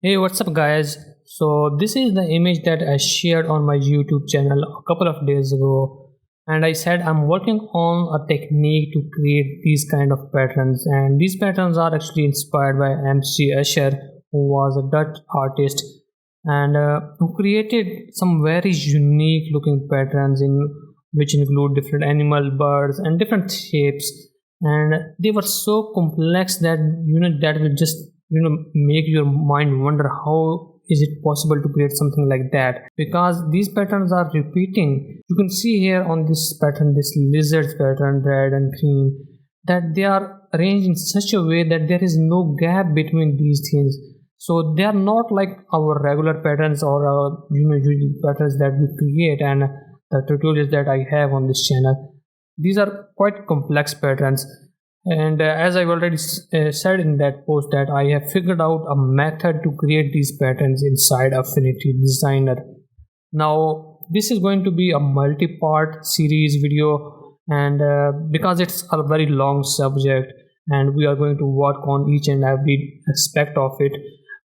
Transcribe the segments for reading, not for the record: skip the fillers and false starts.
Hey, what's up, guys? So, this is the image that I shared on my YouTube channel a couple of days ago, and I said I'm working on a technique to create these kind of patterns, and these patterns are actually inspired by MC Escher, who was a Dutch artist and who created some very unique looking patterns in which include different animal, birds, and different shapes, and they were so complex that that will just make your mind wonder how is it possible to create something like that, because these patterns are repeating. You can see here on this pattern, this lizard pattern, red and green, that they are arranged in such a way that there is no gap between these things. So they are not like our regular patterns or our usual patterns that we create and the tutorials that I have on this channel. These are quite complex patterns, and as I've already said in that post, that I have figured out a method to create these patterns inside Affinity Designer. Now this is going to be a multi-part series video, and because it's a very long subject and we are going to work on each and every aspect of it,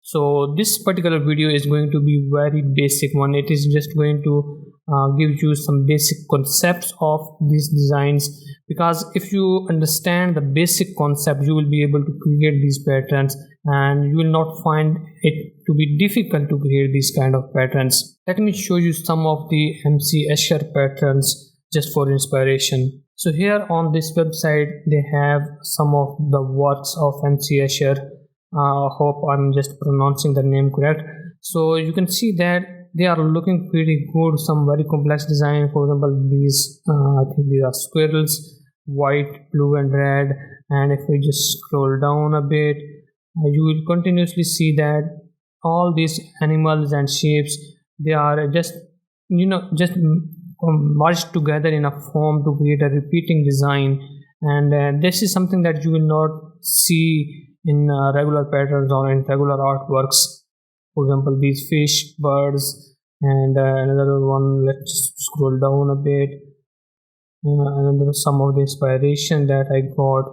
so this particular video is going to be very basic one. It is just going to give you some basic concepts of these designs, because if you understand the basic concept, you will be able to create these patterns and you will not find it to be difficult to create these kind of patterns. Let me show you some of the MC Escher patterns just for inspiration. So here on this website they have some of the works of MC Escher. Hope I'm just pronouncing the name correct. So you can see that they are looking pretty good, some very complex design. For example, these I think these are squirrels, white, blue and red, and if we just scroll down a bit, you will continuously see that all these animals and shapes, they are just merged together in a form to create a repeating design, and this is something that you will not see in regular patterns or in regular artworks. For example, these fish, birds, and another one. Let's scroll down a bit. Another some of the inspiration that I got.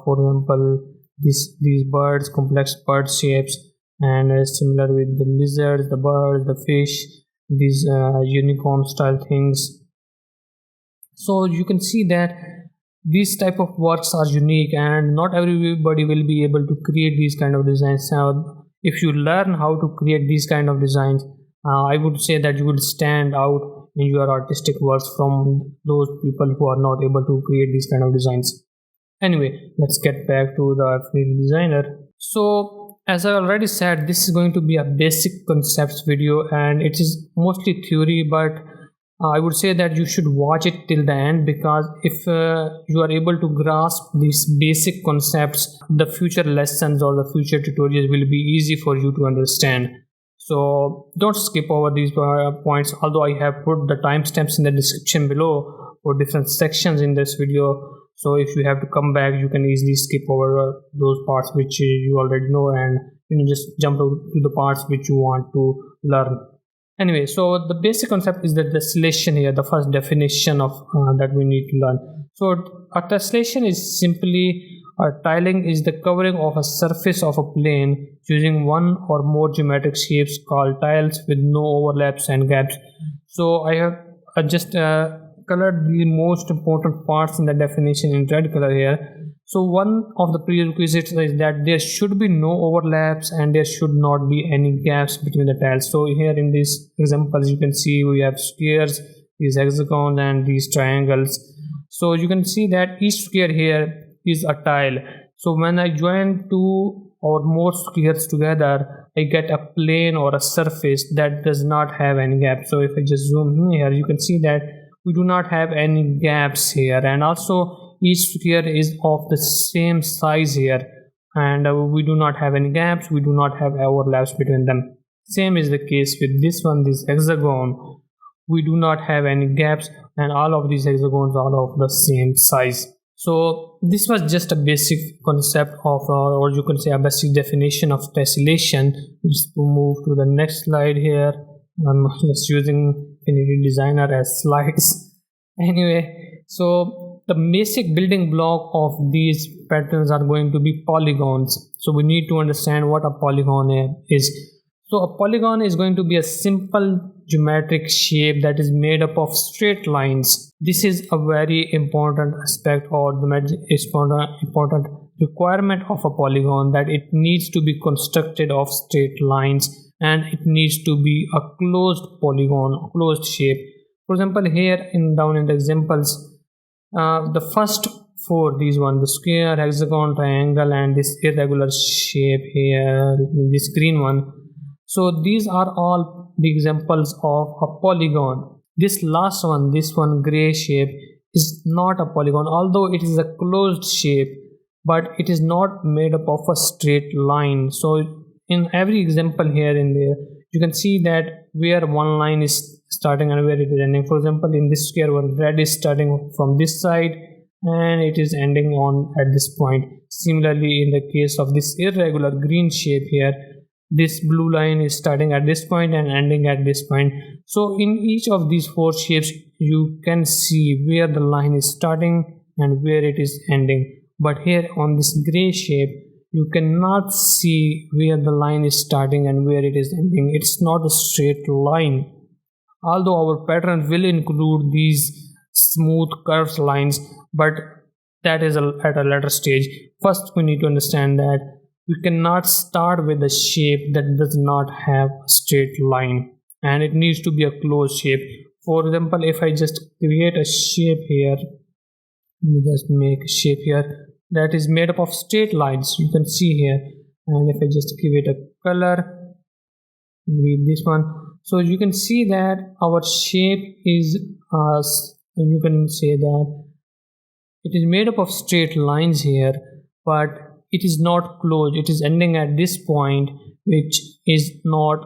For example, these birds, complex bird shapes, and similar with the lizards, the birds, the fish, these unicorn style things. So you can see that these type of works are unique and not everybody will be able to create these kind of designs. Now if you learn how to create these kind of designs, I would say that you will stand out in your artistic works from those people who are not able to create these kind of designs. Anyway, let's get back to the Affinity Designer. So as I already said, this is going to be a basic concepts video and it is mostly theory, but I would say that you should watch it till the end, because if you are able to grasp these basic concepts, the future lessons or the future tutorials will be easy for you to understand. So don't skip over these points, although I have put the timestamps in the description below for different sections in this video. So if you have to come back, you can easily skip over those parts which you already know, and you can just jump to the parts which you want to learn. Anyway, so the basic concept is the tessellation here, the first definition of that we need to learn. So a tessellation is simply tiling is the covering of a surface of a plane using one or more geometric shapes called tiles with no overlaps and gaps. So I have just colored the most important parts in the definition in red color here. So one of the prerequisites is that there should be no overlaps and there should not be any gaps between the tiles. So here in these examples you can see we have squares, these hexagons and these triangles. So you can see that each square here is a tile. So when I join two or more squares together, I get a plane or a surface that does not have any gaps. So if I just zoom in here, you can see that we do not have any gaps here, and also each square is of the same size here, and we do not have any gaps, we do not have overlaps between them. Same is the case with this one, this hexagon. We do not have any gaps and all of these hexagons are of the same size. So this was just a basic concept of or you can say a basic definition of tessellation. Let's move to the next slide here. I'm just using Affinity Designer as slides. Anyway, so the basic building block of these patterns are going to be polygons. So we need to understand what a polygon is. So a polygon is going to be a simple geometric shape that is made up of straight lines. This is a very important aspect or the important requirement of a polygon, that it needs to be constructed of straight lines and it needs to be a closed polygon, a closed shape. For example, here down in the examples, the first four, these one, the square, hexagon, triangle, and this irregular shape here, this green one. So these are all the examples of a polygon. This last one, this one gray shape, is not a polygon, although it is a closed shape, but it is not made up of a straight line. So in every example here in there, you can see that where one line is starting and where it is ending. For example, in this square one, red is starting from this side and it is ending on at this point. Similarly, in the case of this irregular green shape here, this blue line is starting at this point and ending at this point. So in each of these four shapes, you can see where the line is starting and where it is ending. But here on this gray shape, you cannot see where the line is starting and where it is ending. It's not a straight line. Although our pattern will include these smooth curved lines, but that is at a later stage. First, we need to understand that we cannot start with a shape that does not have a straight line, and it needs to be a closed shape. For example, if I just create a shape here, let me just make a shape here that is made up of straight lines, you can see here, and if I just give it a color, maybe this one, so you can see that our shape is you can say that it is made up of straight lines here, but it is not closed. It is ending at this point, which is not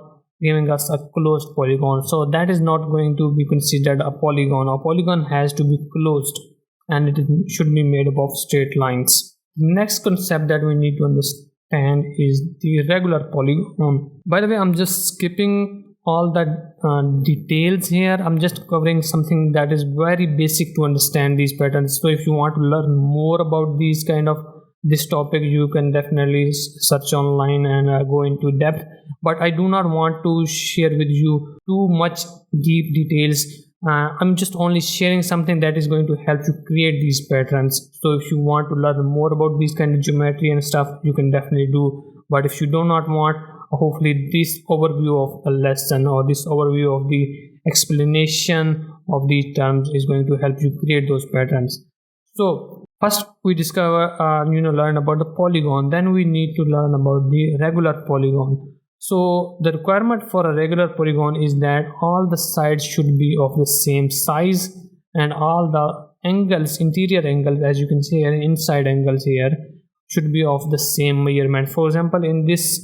giving us a closed polygon. So that is not going to be considered a polygon. A polygon has to be closed and it should be made up of straight lines. The next concept that we need to understand is the irregular polygon. By the way, I'm just skipping all the details here. I'm just covering something that is very basic to understand these patterns. So if you want to learn more about these kind of this topic, you can definitely search online and go into depth, but I do not want to share with you too much deep details. I'm just only sharing something that is going to help you create these patterns. So if you want to learn more about these kind of geometry and stuff, you can definitely do. But if you do not want, hopefully this overview of the lesson or this overview of the explanation of these terms is going to help you create those patterns. So first we learn about the polygon, then we need to learn about the regular polygon. So the requirement for a regular polygon is that all the sides should be of the same size and all the angles, interior angles, as you can see here, inside angles here, should be of the same measurement. For example, in this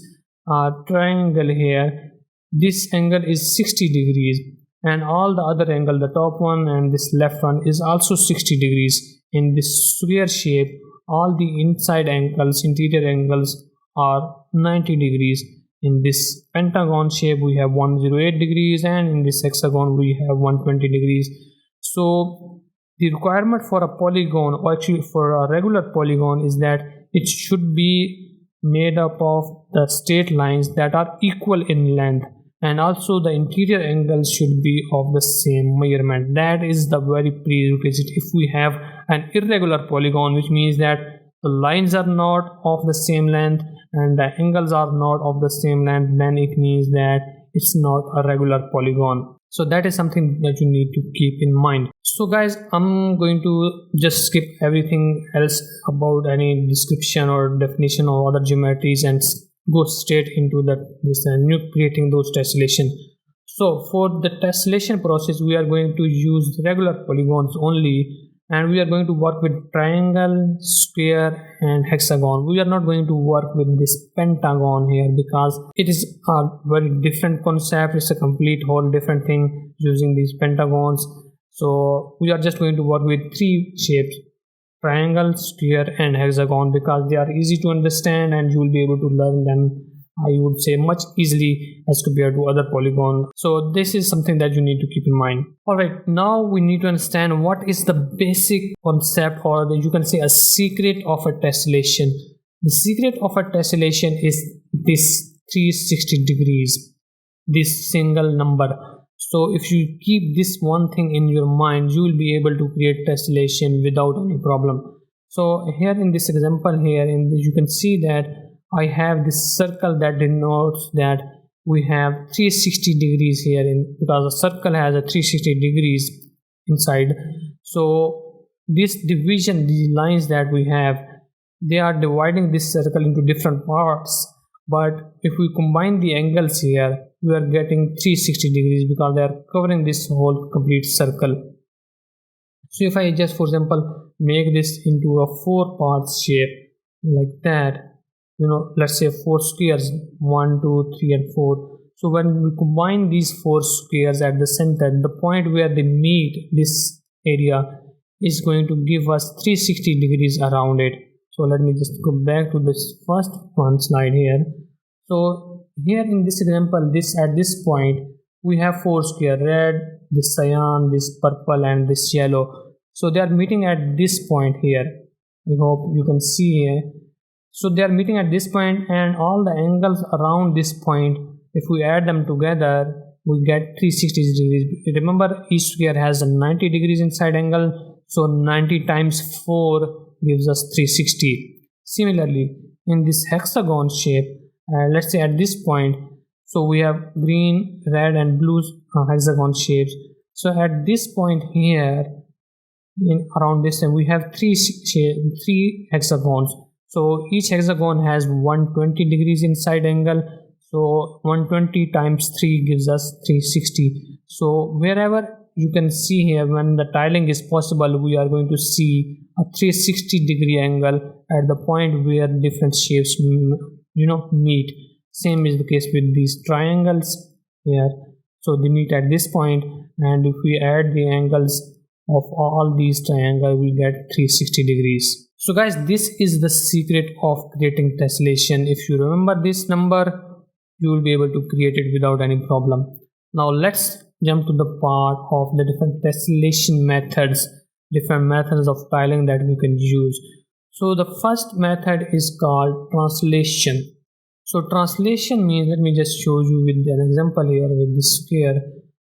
triangle here, this angle is 60 degrees and all the other angle, the top one and this left one, is also 60 degrees. In this square shape, all the inside angles, interior angles, are 90 degrees. In this pentagon shape, we have 108 degrees, and in this hexagon, we have 120 degrees. So the requirement for a polygon, or actually for a regular polygon, is that it should be made up of the straight lines that are equal in length, and also the interior angles should be of the same measurement. That is the very prerequisite. If we have an irregular polygon, which means that the lines are not of the same length and the angles are not of the same length, then it means that it's not a regular polygon. So that is something that you need to keep in mind. So guys, I'm going to just skip everything else about any description or definition of other geometries and go straight into creating those tessellation. So for the tessellation process, we are going to use regular polygons only, and we are going to work with triangle, square, and hexagon. We are not going to work with this pentagon here because it is a very different concept. It's a complete whole different thing using these pentagons. So we are just going to work with three shapes: triangle, square, and hexagon, because they are easy to understand and you will be able to learn them I would say much easily as compared to other polygon. So this is something that you need to keep in mind. Alright, now we need to understand what is the basic concept, or you can say a secret of a tessellation. The secret of a tessellation is this 360 degrees, this single number. So if you keep this one thing in your mind, you will be able to create tessellation without any problem. So here in this example here, you can see that I have this circle that denotes that we have 360 degrees here, because a circle has a 360 degrees inside. So this division, these lines that we have, they are dividing this circle into different parts. But if we combine the angles here, we are getting 360 degrees because they are covering this whole complete circle. So if I just, for example, make this into a 4 parts shape like that, let's say 4 squares, 1, 2, 3 and 4. So when we combine these 4 squares at the center, the point where they meet this area is going to give us 360 degrees around it. So let me just go back to this first one slide here. So here in this example, at this point we have 4 squares: red, this cyan, this purple and this yellow. So they are meeting at this point here. I hope you can see here. So they are meeting at this point, and all the angles around this point, if we add them together, we get 360 degrees. Remember, each square has a 90 degrees inside angle, so 90 times 4 gives us 360. Similarly, in this hexagon shape, let's say at this point, so we have green, red and blue hexagon shapes. So at this point here, around this time, we have three hexagons. So each hexagon has 120 degrees inside angle. So 120 times 3 gives us 360. So wherever you can see here, when the tiling is possible, we are going to see a 360 degree angle at the point where different shapes meet. Same is the case with these triangles here. So they meet at this point, and if we add the angles of all these triangles, we get 360 degrees. So guys, this is the secret of creating tessellation. If you remember this number, you will be able to create it without any problem. Now let's jump to the part of the different tessellation methods, different methods of tiling that we can use. So the first method is called translation. So translation means, let me just show you with an example here with this square.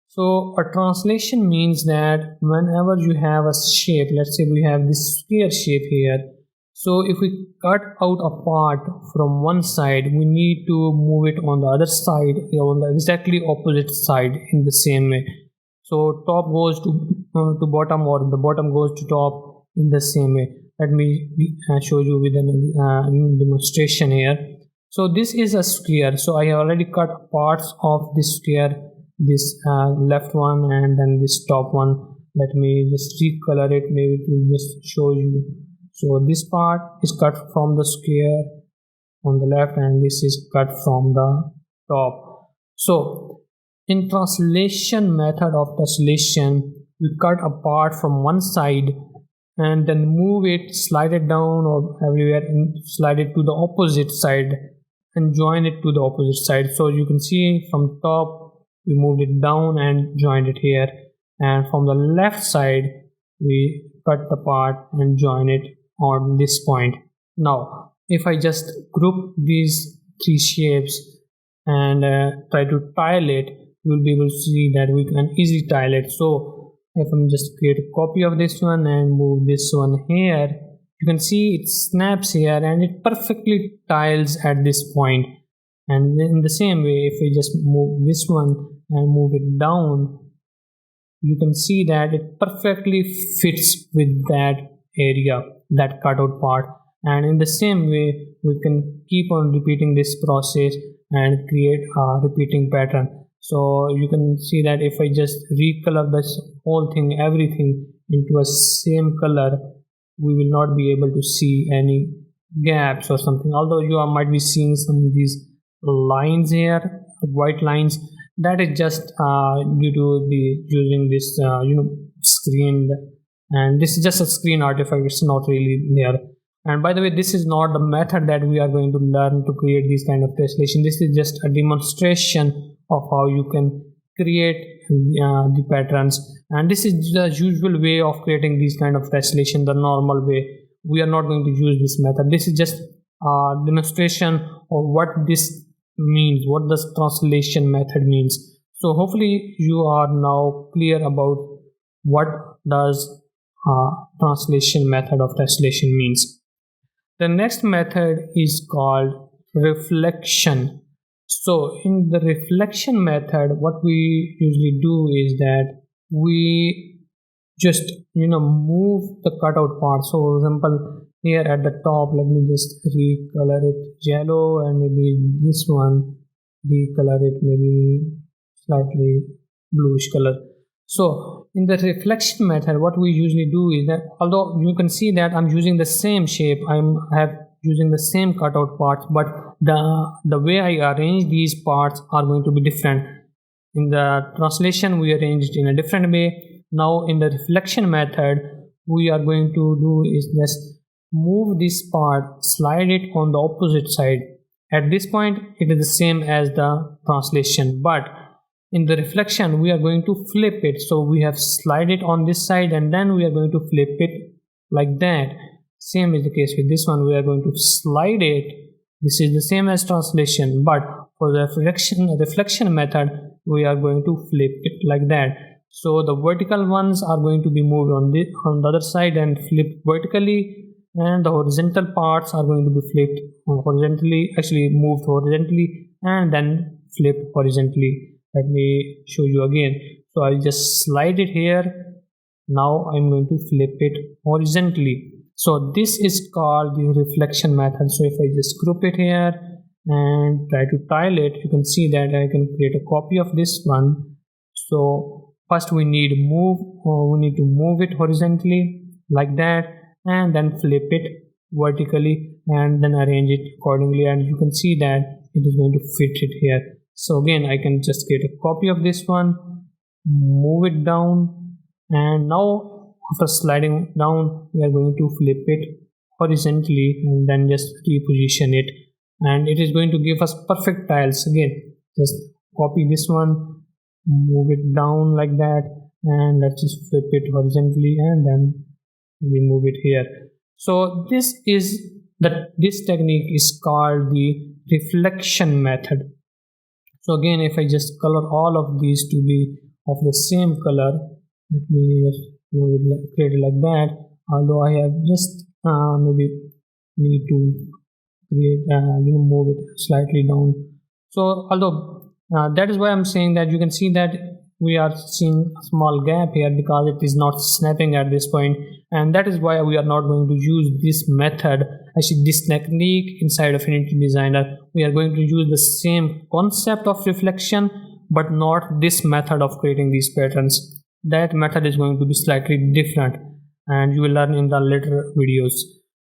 So a translation means that whenever you have a shape, let's say we have this square shape here. So if we cut out a part from one side, we need to move it on the other side, on the exactly opposite side in the same way. So top goes to bottom, or the bottom goes to top in the same way. Let me show you with a demonstration here. So this is a square. So I already cut parts of this square, this left one and then this top one. Let me just recolor it, maybe to just show you. So this part is cut from the square on the left, and this is cut from the top. So in translation method of tessellation, we cut a part from one side and then move it, slide it down or everywhere, and slide it to the opposite side and join it to the opposite side. So you can see from top we moved it down and joined it here, and from the left side we cut the part and join it on this point. Now if I just group these three shapes and try to tile it, you will be able to see that we can easily tile it. So if I'm just create a copy of this one and move this one here, you can see it snaps here and it perfectly tiles at this point. And in the same way, if we just move this one and move it down, you can see that it perfectly fits with that area, that cutout part. And in the same way, we can keep on repeating this process and create a repeating pattern. So you can see that if I just recolor this whole thing, everything into a same color, we will not be able to see any gaps or something. Although you might be seeing some of these lines here, white lines, that is just due to the using this screen, and this is just a screen artifact, it's not really there. And by the way, this is not the method that we are going to learn to create these kind of tessellation. This is just a demonstration of how you can create the patterns, and this is the usual way of creating these kind of tessellation, the normal way. We are not going to use this method. This is just a demonstration of what this means, what this translation method means. So hopefully you are now clear about what does translation method of tessellation means. The next method is called reflection. So in the reflection method, what we usually do is that we just move the cutout part. So for example, here at the top, let me just recolor it yellow, and maybe this one recolor it maybe slightly bluish color. So in the reflection method, what we usually do is that, although you can see that I'm using the same shape, I'm using the same cutout parts, but the way I arrange these parts are going to be different. In the translation, we arranged in a different way. Now in the reflection method, we are going to do is just move this part, slide it on the opposite side. At this point, it is the same as the translation, but in the reflection, we are going to flip it. So we have slide it on this side, and then we are going to flip it like that. Same is the case with this one. We are going to slide it. This is the same as translation, but for the reflection method, we are going to flip it like that. So the vertical ones are going to be moved on the other side and flipped vertically, and the horizontal parts are going to be flipped horizontally, actually moved horizontally and then flipped horizontally. Let me show you again. So I'll just slide it here. Now I'm going to flip it horizontally. So this is called the reflection method. So if I just group it here and try to tile it, you can see that I can create a copy of this one. So first we need to move it horizontally like that, and then flip it vertically and then arrange it accordingly, and you can see that it is going to fit it here. So again, I can just create a copy of this one, move it down, and now after sliding down, we are going to flip it horizontally and then just reposition it, and it is going to give us perfect tiles. Again, just copy this one, move it down like that, and let's just flip it horizontally and then we move it here. So this technique is called the reflection method. So again, if I just color all of these to be of the same color, let me just create it like that. Although I have just maybe need to create move it slightly down. So although that is why I'm saying that you can see that we are seeing a small gap here because it is not snapping at this point, and that is why we are not going to use this method, actually this technique inside Affinity Designer. We are going to use the same concept of reflection, but not this method of creating these patterns. That method is going to be slightly different, and you will learn in the later videos.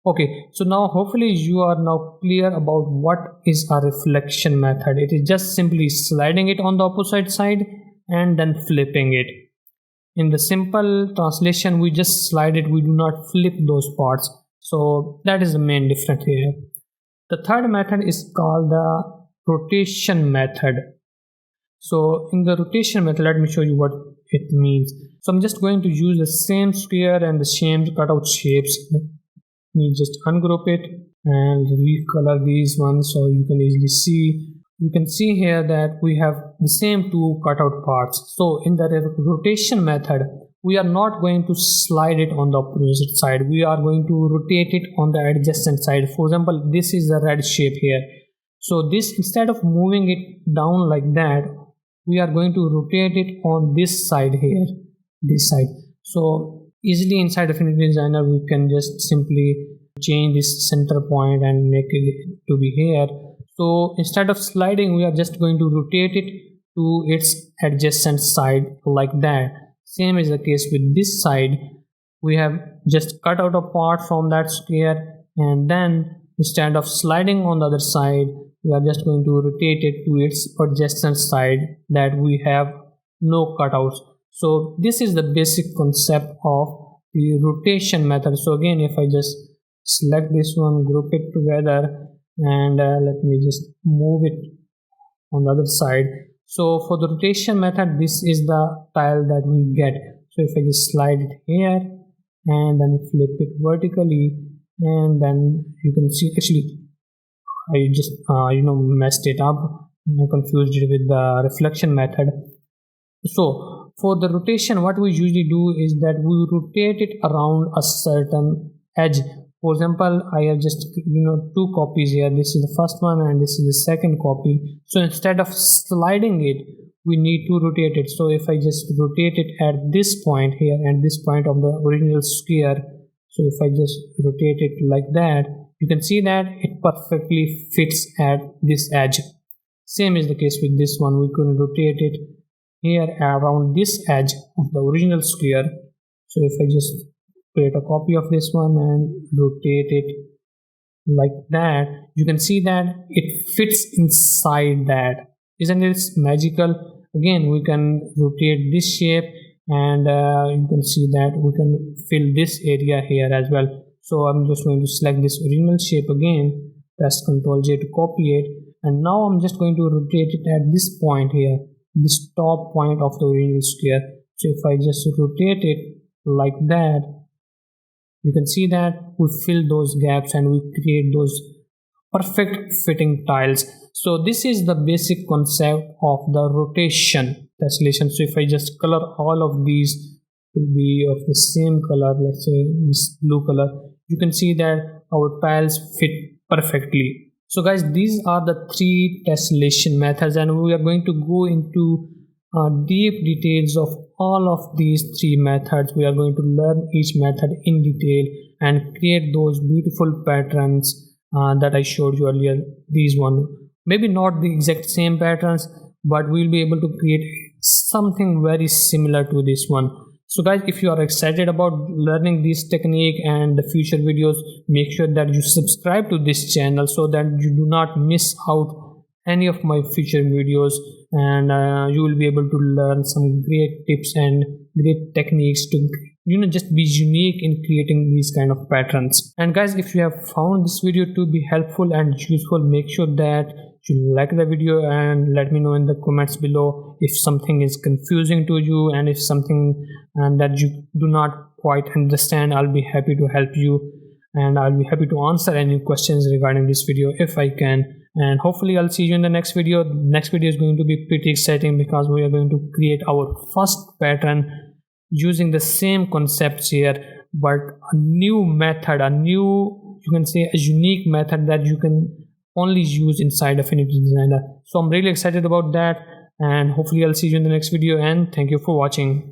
Okay, so now hopefully you are now clear about what is a reflection method. It is just simply sliding it on the opposite side and then flipping it. In the simple translation, we just slide it, we do not flip those parts. So that is the main difference here. The third method is called the rotation method. So in the rotation method, let me show you what it means. So I'm just going to use the same sphere and the same cutout shapes. Let me just ungroup it and recolor these ones so you can easily see. You can see here that we have the same two cutout parts. So in the rotation method, we are not going to slide it on the opposite side. We are going to rotate it on the adjacent side. For example, this is a red shape here. So this, instead of moving it down like that, we are going to rotate it on this side here, this side. So easily inside Affinity Designer, we can just simply change this center point and make it to be here. So instead of sliding, we are just going to rotate it to its adjacent side like that. Same is the case with this side. We have just cut out a part from that square, and then instead of sliding on the other side, we are just going to rotate it to its adjacent side that we have no cutouts. So this is the basic concept of the rotation method. So again, if I just select this one, group it together, and let me just move it on the other side. So for the rotation method, this is the tile that we get. So if I just slide it here and then flip it vertically, and then you can see, actually I just messed it up. I confused it with the reflection method. So for the rotation, what we usually do is that we rotate it around a certain edge. For example, I have just two copies here. This is the first one and this is the second copy. So instead of sliding it, we need to rotate it. So if I just rotate it at this point here and this point of the original square, so if I just rotate it like that, you can see that it perfectly fits at this edge. Same is the case with this one. We can rotate it here around this edge of the original square. So if I just create a copy of this one and rotate it like that, you can see that it fits inside that. Isn't it magical? Again, we can rotate this shape, and you can see that we can fill this area here as well. So I'm just going to select this original shape again, press Ctrl J to copy it, and now I'm just going to rotate it at this point here, this top point of the original square. So if I just rotate it like that, you can see that we fill those gaps and we create those perfect fitting tiles. So this is the basic concept of the rotation tessellation. So if I just color all of these to be of the same color, let's say this blue color, you can see that our tiles fit perfectly. So guys, these are the 3 tessellation methods, and we are going to go into deep details of all of these 3 methods. We are going to learn each method in detail and create those beautiful patterns that I showed you earlier. These one, maybe not the exact same patterns, but we'll be able to create something very similar to this one. So guys, if you are excited about learning this technique and the future videos, make sure that you subscribe to this channel so that you do not miss out any of my future videos, and you will be able to learn some great tips and great techniques to just be unique in creating these kind of patterns. And guys, if you have found this video to be helpful and useful, make sure that you like the video and let me know in the comments below if something is confusing to you, and if something that you do not quite understand. I'll be happy to help you, and I'll be happy to answer any questions regarding this video if I can. And hopefully I'll see you in the next video. The next video is going to be pretty exciting because we are going to create our first pattern using the same concepts here, but a new method, you can say a unique method that you can only use inside Affinity Designer. So I'm really excited about that, and hopefully I'll see you in the next video, and thank you for watching.